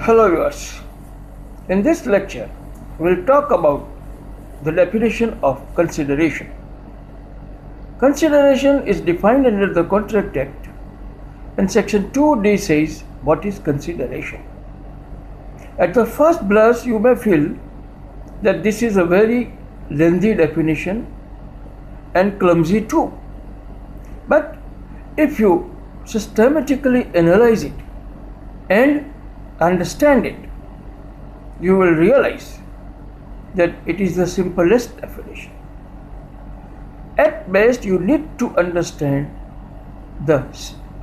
Hello viewers, in this lecture we will talk about the definition of consideration. Consideration is defined under the Contract Act and section 2D says what is consideration. At the first blush you may feel that this is a very lengthy definition and clumsy too. But if you systematically analyze it and understand it, you will realize that it is the simplest definition. At best, you need to understand the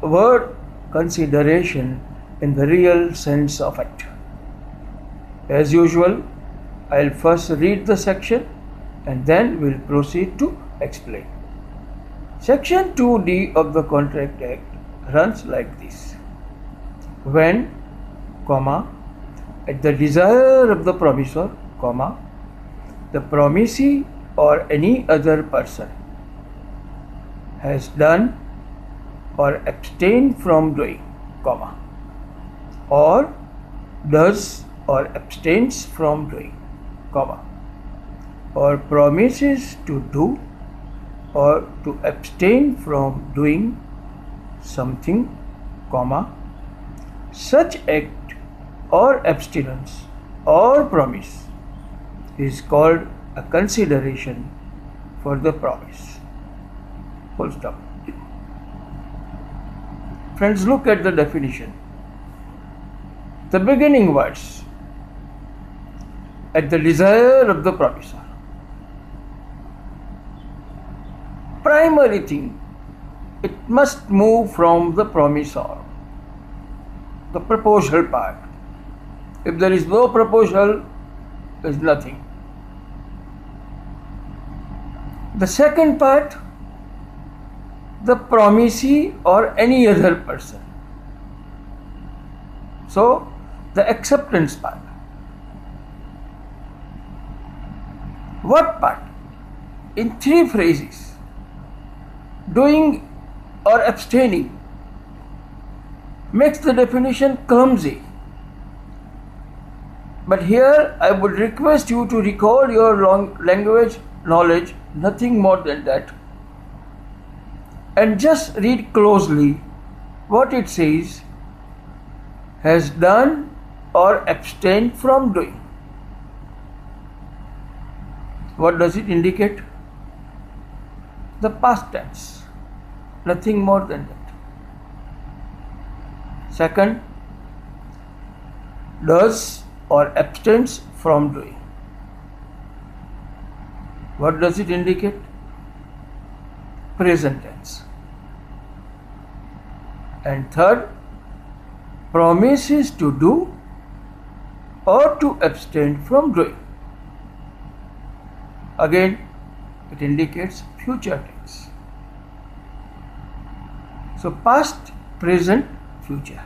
word consideration in the real sense of it. As usual, I will first read the section and then we will proceed to explain. Section 2D of the Contract Act runs like this. When, at the desire of the promisor, the promisee or any other person has done or abstained from doing, or does or abstains from doing, or promises to do or to abstain from doing something, such act or abstinence or promise is called a consideration for the promise. Full stop. Friends, look at the definition. The beginning words, at the desire of the promisor. Primary thing, it must move from the promisor, the proposal part. If there is no proposal, there is nothing. The second part, the promisee or any other person. So, the acceptance part. What part? In three phrases. Doing or abstaining makes the definition clumsy. But here I would request you to recall your language knowledge, nothing more than that, and just read closely what it says: has done or abstained from doing. What does it indicate? The past tense, nothing more than that. Second, does or abstains from doing. What does it indicate? Present tense. And third, promises to do or to abstain from doing. Again, it indicates future tense. So past, present, future.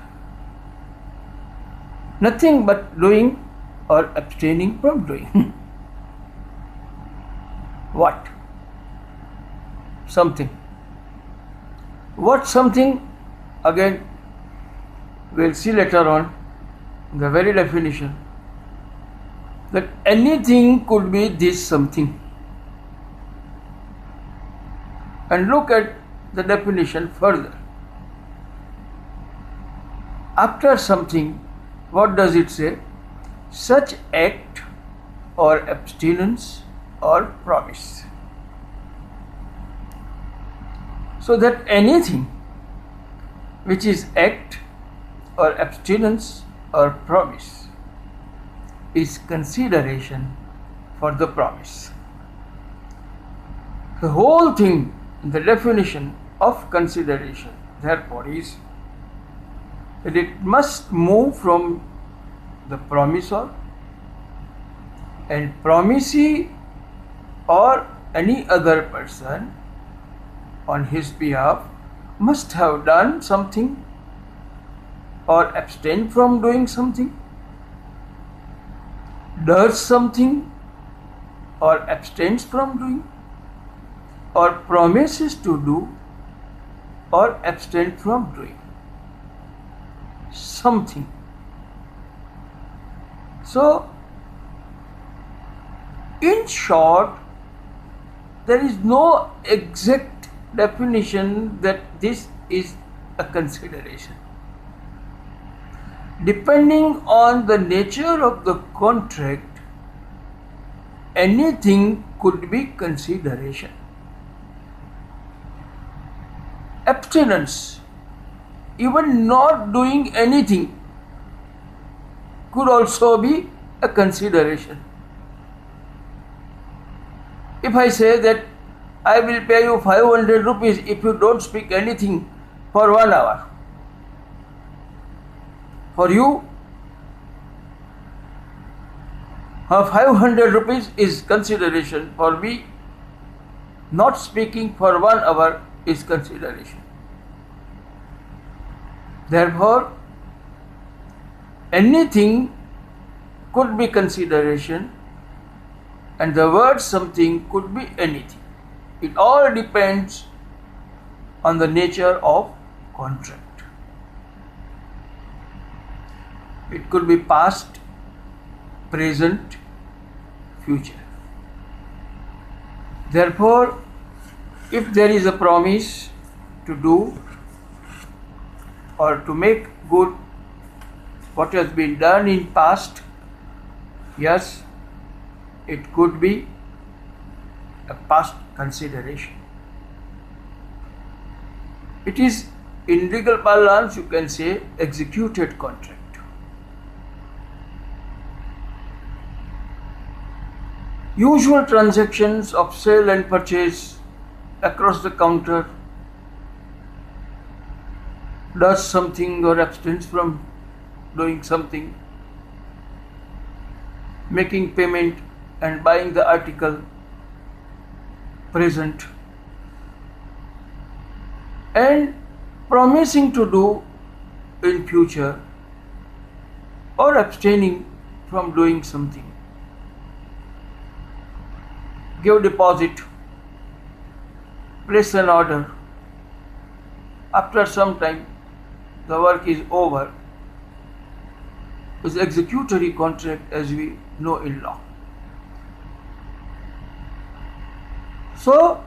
Nothing but doing or abstaining from doing. What? Something. What something? Again, we'll see later on the very definition that anything could be this something. And look at the definition further. After something, what does it say? Such act or abstinence or promise. So that anything which is act or abstinence or promise is consideration for the promise. The whole thing, the definition of consideration, therefore, is that it must move from the promisor, and promisee or any other person on his behalf must have done something or abstain from doing something, does something or abstains from doing, or promises to do or abstain from doing something. So, in short, there is no exact definition that this is a consideration. Depending on the nature of the contract, anything could be consideration. Abstinence, even not doing anything, could also be a consideration. If I say that I will pay you 500 rupees if you don't speak anything for 1 hour, for you, 500 rupees is consideration. For me, not speaking for 1 hour is consideration. Therefore, anything could be consideration, and the word something could be anything. It all depends on the nature of contract. It could be past, present, future. Therefore, if there is a promise to do or to make good what has been done in past, yes, it could be a past consideration. It is, in legal parlance, you can say executed contract. Usual transactions of sale and purchase across the counter, does something or abstains from doing something, making payment and buying the article, present, and promising to do in future, or abstaining from doing something. Give deposit, place an order, after some time the work is over, is executory contract as we know in law. So,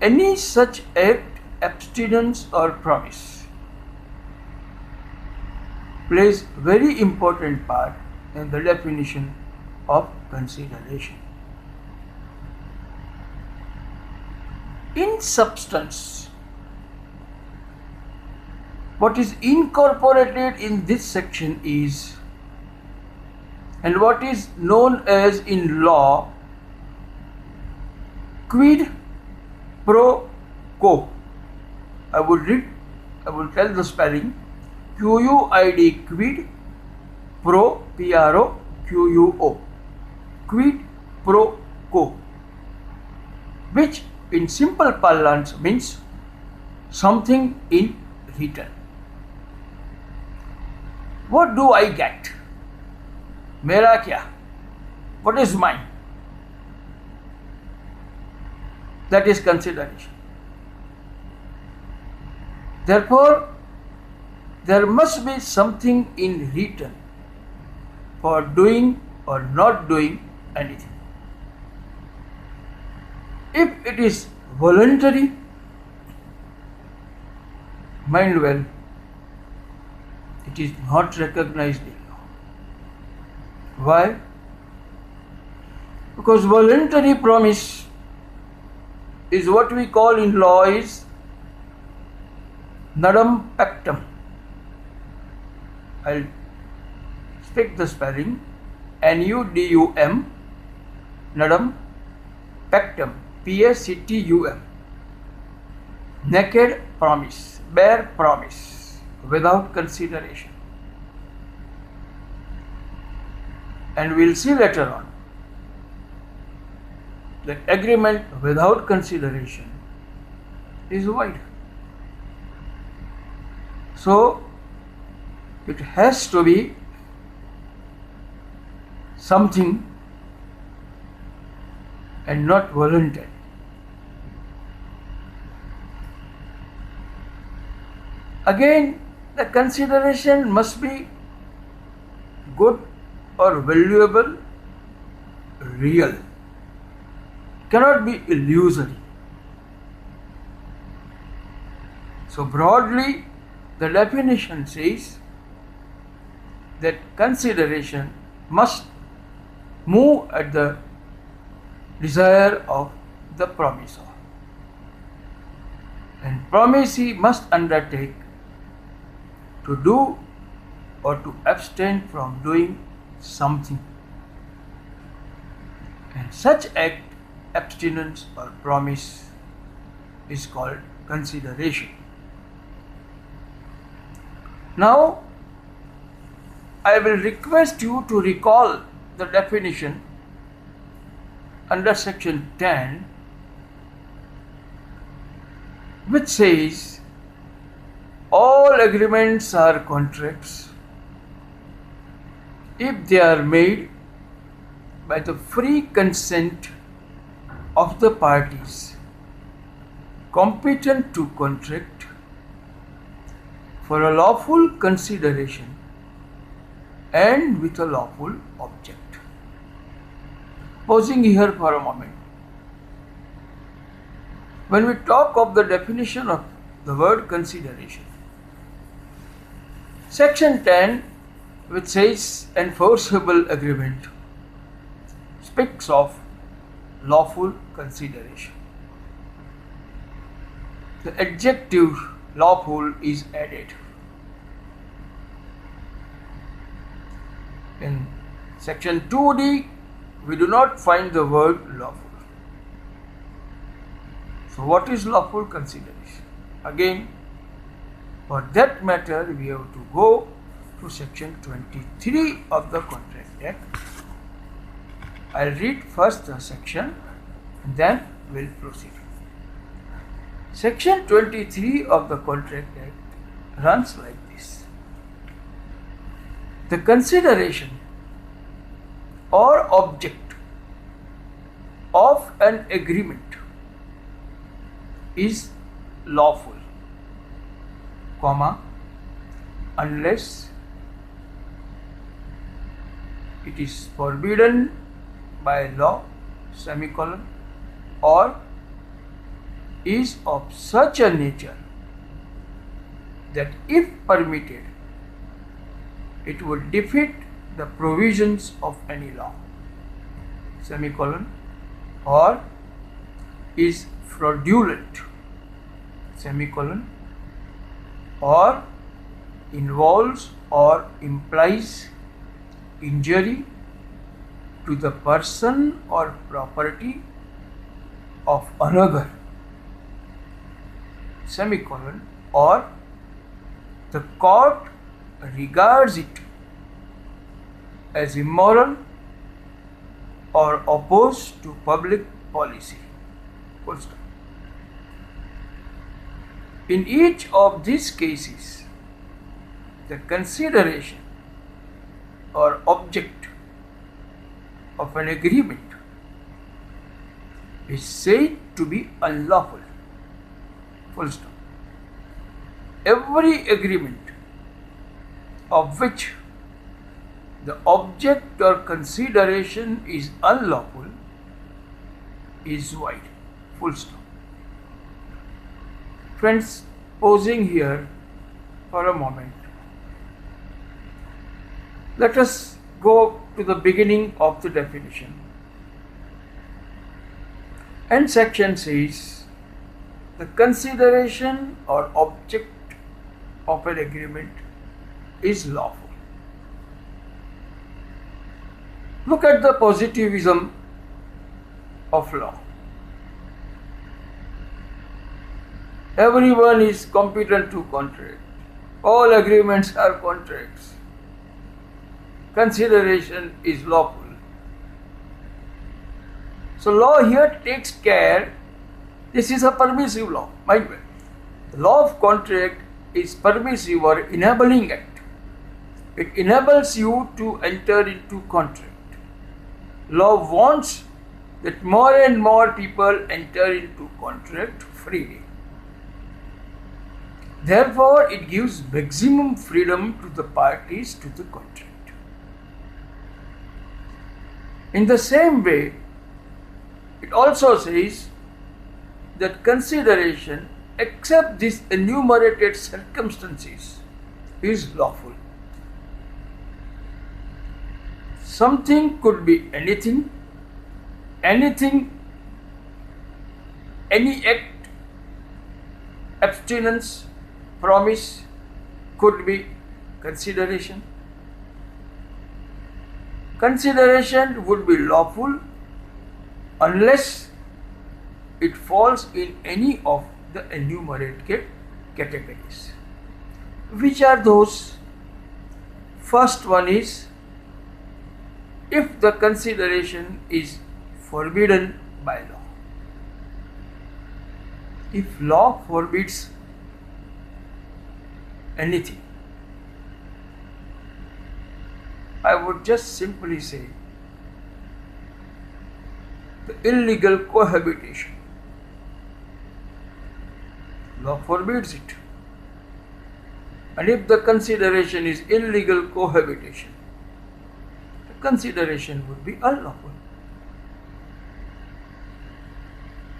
any such act, abstinence or promise plays very important part in the definition of consideration. In substance, what is incorporated in this section is, and what is known as in law, quid pro quo. I will tell the spelling. Q-U-I-D, quid pro, P-R-O-Q-U-O. Quid pro quo, which in simple parlance means something in return. What do I get? मेरा क्या? What is mine? That is consideration. Therefore, there must be something in return for doing or not doing anything. If it is voluntary, mind well, it is not recognized in law. Why? Because voluntary promise is what we call in law is nudum pactum. I'll speak the spelling. N-U-D-U-M, nudum pactum, P-A-C-T-U-M. Naked promise, bare promise, without consideration. And we'll see later on that agreement without consideration is void. So, it has to be something and not voluntary. Again, the consideration must be good or valuable, real, cannot be illusory. So broadly, the definition says that consideration must move at the desire of the promisor, and promisee must undertake to do or to abstain from doing something, and such act, abstinence or promise, is called consideration. Now, I will request you to recall the definition under section 10, which says all agreements are contracts if they are made by the free consent of the parties competent to contract for a lawful consideration and with a lawful object. Pausing here for a moment. When we talk of the definition of the word consideration, section 10, which says enforceable agreement, speaks of lawful consideration. The adjective lawful is added. In section 2D, we do not find the word lawful. So what is lawful consideration? Again, for that matter, we have to go to section 23 of the Contract Act. I'll read first the section and then we'll proceed. Section 23 of the Contract Act runs like this. The consideration or object of an agreement is lawful, comma, unless it is forbidden by law, semicolon, or is of such a nature that if permitted, it would defeat the provisions of any law, semicolon, or is fraudulent, semicolon, or involves or implies injury to the person or property of another, semicolon, or the court regards it as immoral or opposed to public policy. Full stop. In each of these cases, the consideration or object of an agreement is said to be unlawful. Full stop. Every agreement of which the object or consideration is unlawful is void. Full stop. Friends, pausing here for a moment, let us go to the beginning of the definition. And section says the consideration or object of an agreement is lawful. Look at the positivism of law. Everyone is competent to contract. All agreements are contracts. Consideration is lawful. So law here takes care. This is a permissive law. Mind well. The law of contract is permissive or enabling act. It enables you to enter into contract. Law wants that more and more people enter into contract freely. Therefore, it gives maximum freedom to the parties to the contract. In the same way, it also says that consideration, except these enumerated circumstances, is lawful. Something could be anything, any act, abstinence, promise could be consideration. Consideration would be lawful unless it falls in any of the enumerated categories. Which are those? First one is if the consideration is forbidden by law. If law forbids anything, I would just simply say the illegal cohabitation. Law forbids it. And if the consideration is illegal cohabitation, the consideration would be unlawful.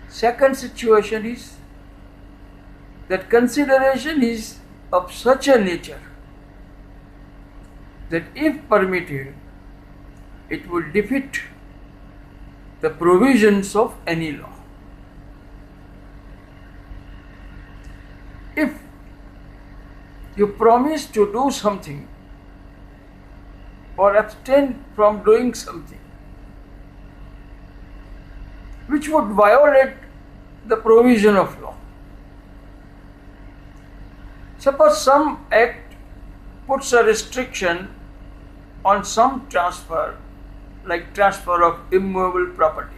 Second situation is that consideration is of such a nature that if permitted, it will defeat the provisions of any law. If you promise to do something or abstain from doing something which would violate the provision of law. Suppose some act puts a restriction on some transfer, like transfer of immovable property.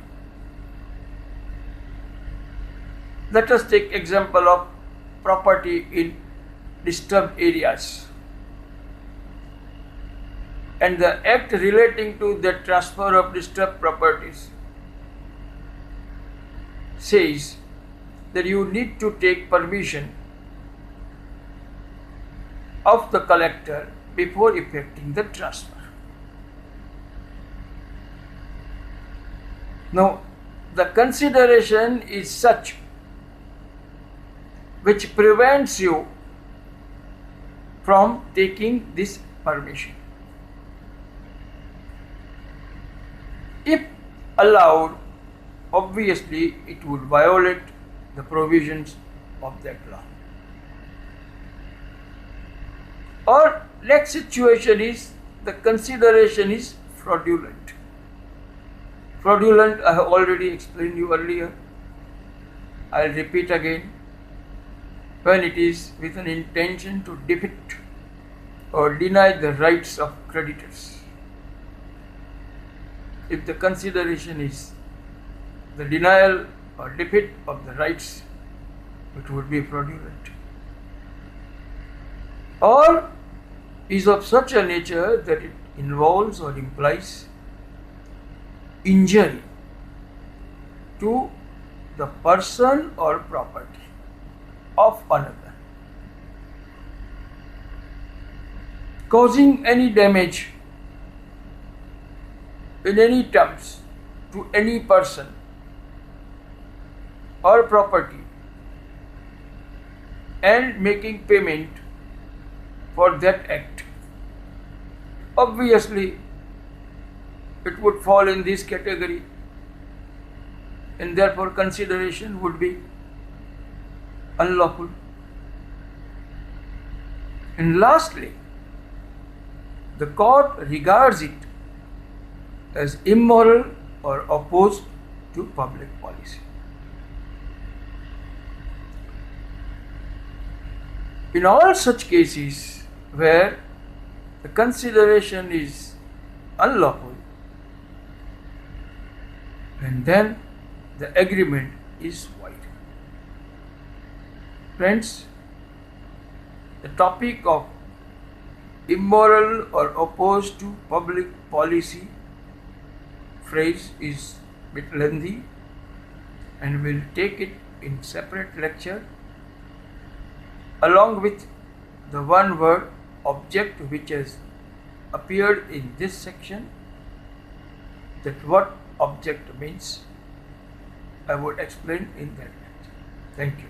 Let us take example of property in disturbed areas, and the act relating to the transfer of disturbed properties says that you need to take permission of the collector before effecting the transfer. Now, the consideration is such which prevents you from taking this permission. If allowed, obviously it would violate the provisions of that law. Or next situation is the consideration is fraudulent. Fraudulent I have already explained you earlier. I will repeat again. When it is with an intention to defeat or deny the rights of creditors. If the consideration is the denial or defeat of the rights, it would be fraudulent. Or is of such a nature that it involves or implies injury to the person or property of another, causing any damage in any terms to any person or property, and making payment for that act. Obviously, it would fall in this category, and therefore consideration would be unlawful. And lastly, the court regards it as immoral or opposed to public policy. In all such cases where the consideration is unlawful, and then the agreement is void. Friends, the topic of immoral or opposed to public policy phrase is a bit lengthy, and we'll take it in separate lecture along with the one word object which has appeared in this section. that what object means, I would explain in that lecture. Thank you.